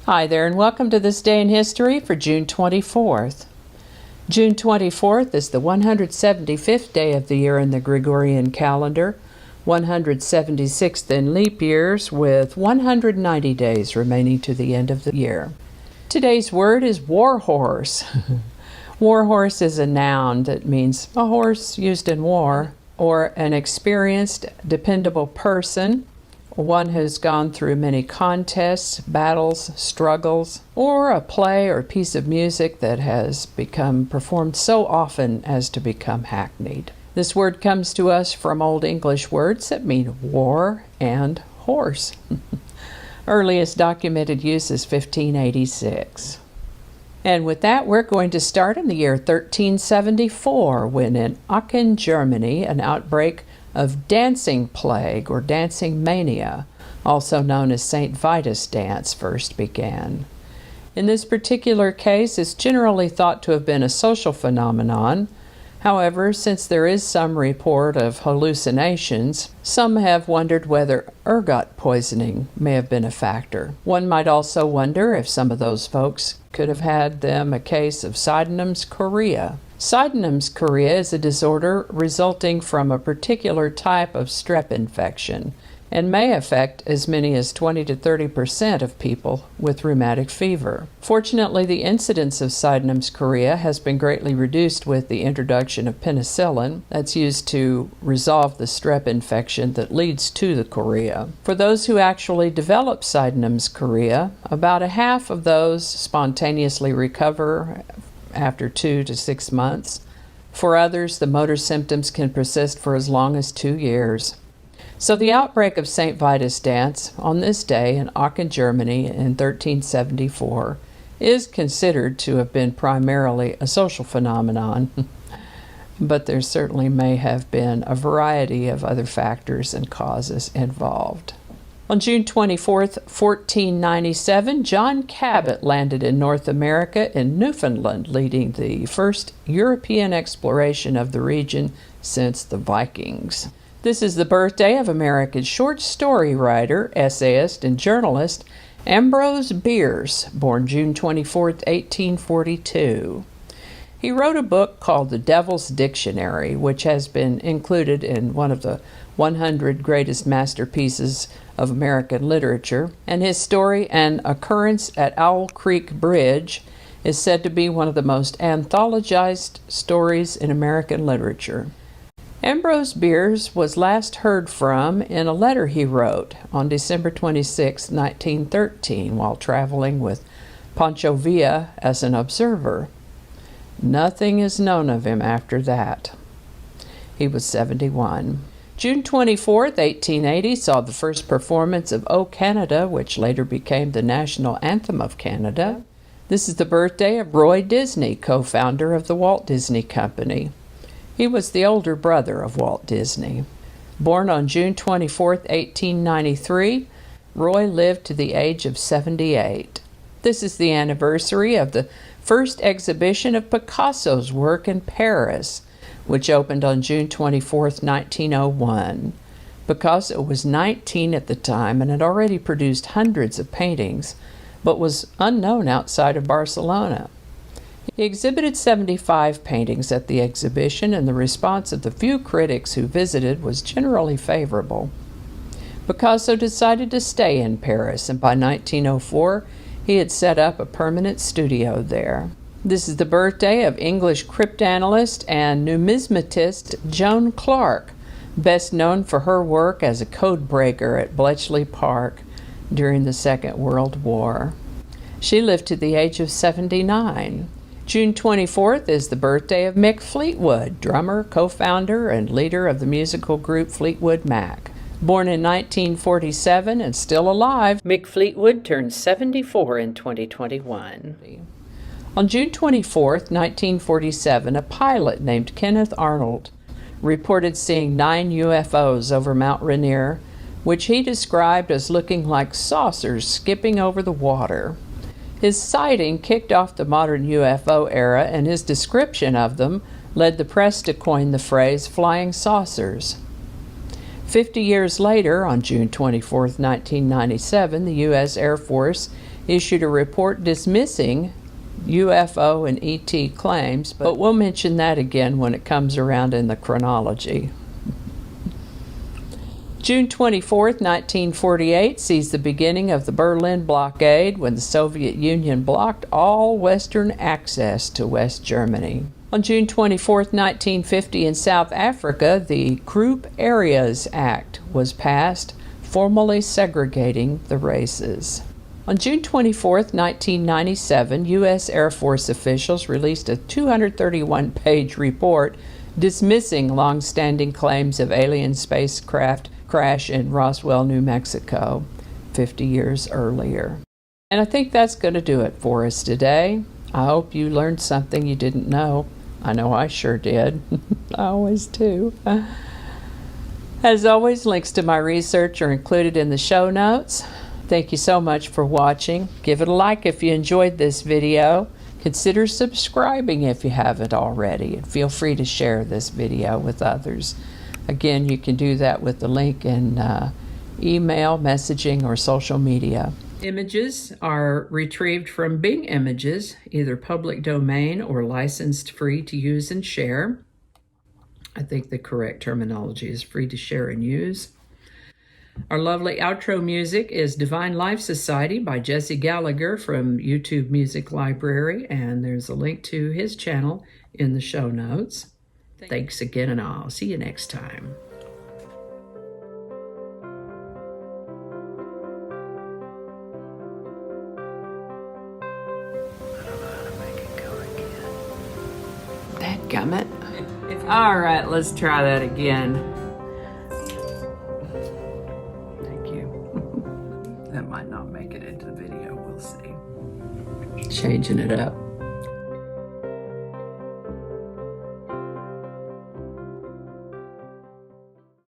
Hi there, and welcome to this day in history for June 24th. June 24th is the 175th day of the year in the Gregorian calendar, 176th in leap years, with 190 days remaining to the end of the year. Today's word is warhorse. Warhorse is a noun that means a horse used in war, or an experienced, dependable person, one who's gone through many contests, battles, struggles, or a play or piece of music that has become performed so often as to become hackneyed. This word comes to us from Old English words that mean war and horse. Earliest documented use is 1586. And with that, we're going to start in the year 1374, when in Aachen, Germany, an outbreak of dancing plague or dancing mania, also known as St. Vitus dance, first began. In this particular case, it's generally thought to have been a social phenomenon. However, since there is some report of hallucinations, some have wondered whether ergot poisoning may have been a factor. One might also wonder if some of those folks could have had them a case of Sydenham's chorea. Sydenham's chorea is a disorder resulting from a particular type of strep infection and may affect as many as 20 to 30% of people with rheumatic fever. Fortunately, the incidence of Sydenham's chorea has been greatly reduced with the introduction of penicillin that's used to resolve the strep infection that leads to the chorea. For those who actually develop Sydenham's chorea, about a half of those spontaneously recover after 2 to 6 months. For others, the motor symptoms can persist for as long as 2 years. So the outbreak of St. Vitus dance on this day in Aachen, Germany in 1374 is considered to have been primarily a social phenomenon, but there certainly may have been a variety of other factors and causes involved. On June 24, 1497, John Cabot landed in North America in Newfoundland, leading the first European exploration of the region since the Vikings. This is the birthday of American short story writer, essayist, and journalist Ambrose Bierce, born June 24, 1842. He wrote a book called The Devil's Dictionary, which has been included in one of the 100 greatest masterpieces of American literature, and his story, An Occurrence at Owl Creek Bridge, is said to be one of the most anthologized stories in American literature. Ambrose Bierce was last heard from in a letter he wrote on December 26, 1913, while traveling with Pancho Villa as an observer. Nothing is known of him after that. He was 71. June 24, 1880, saw the first performance of O Canada, which later became the national anthem of Canada. This is the birthday of Roy Disney, co-founder of the Walt Disney Company. He was the older brother of Walt Disney. Born on June 24, 1893, Roy lived to the age of 78. This is the anniversary of the first exhibition of Picasso's work in Paris, which opened on June 24, 1901. Picasso was 19 at the time and had already produced hundreds of paintings, but was unknown outside of Barcelona. He exhibited 75 paintings at the exhibition, and the response of the few critics who visited was generally favorable. Picasso decided to stay in Paris, and by 1904, he had set up a permanent studio there. This is the birthday of English cryptanalyst and numismatist Joan Clarke, best known for her work as a code breaker at Bletchley Park during the Second World War. She lived to the age of 79. June 24th is the birthday of Mick Fleetwood, drummer, co-founder, and leader of the musical group Fleetwood Mac. Born in 1947 and still alive, Mick Fleetwood turned 74 in 2021. On June 24, 1947, a pilot named Kenneth Arnold reported seeing 9 UFOs over Mount Rainier, which he described as looking like saucers skipping over the water. His sighting kicked off the modern UFO era, and his description of them led the press to coin the phrase flying saucers. 50 years later, on June 24, 1997, the U.S. Air Force issued a report dismissing UFO and ET claims, but we'll mention that again when it comes around in the chronology. June 24, 1948 sees the beginning of the Berlin Blockade when the Soviet Union blocked all Western access to West Germany. On June 24, 1950 in South Africa, the Group Areas Act was passed, formally segregating the races. On June 24, 1997, U.S. Air Force officials released a 231-page report dismissing long-standing claims of alien spacecraft crash in Roswell, New Mexico, 50 years earlier. And I think that's going to do it for us today. I hope you learned something you didn't know. I know I sure did. I always do. As always, links to my research are included in the show notes. Thank you so much for watching. Give it a like if you enjoyed this video. Consider subscribing if you haven't already, and feel free to share this video with others. Again, you can do that with the link in email, messaging, or social media. Images are retrieved from Bing Images, either public domain or licensed free to use and share. I think the correct terminology is free to share and use. Our lovely outro music is Divine Life Society by Jesse Gallagher from YouTube Music Library, and there's a link to his channel in the show notes. Thanks again, and I'll see you next time. Dadgummit. All right, let's try that again. Thank you. That might not make it into the video, we'll see. Changing it up.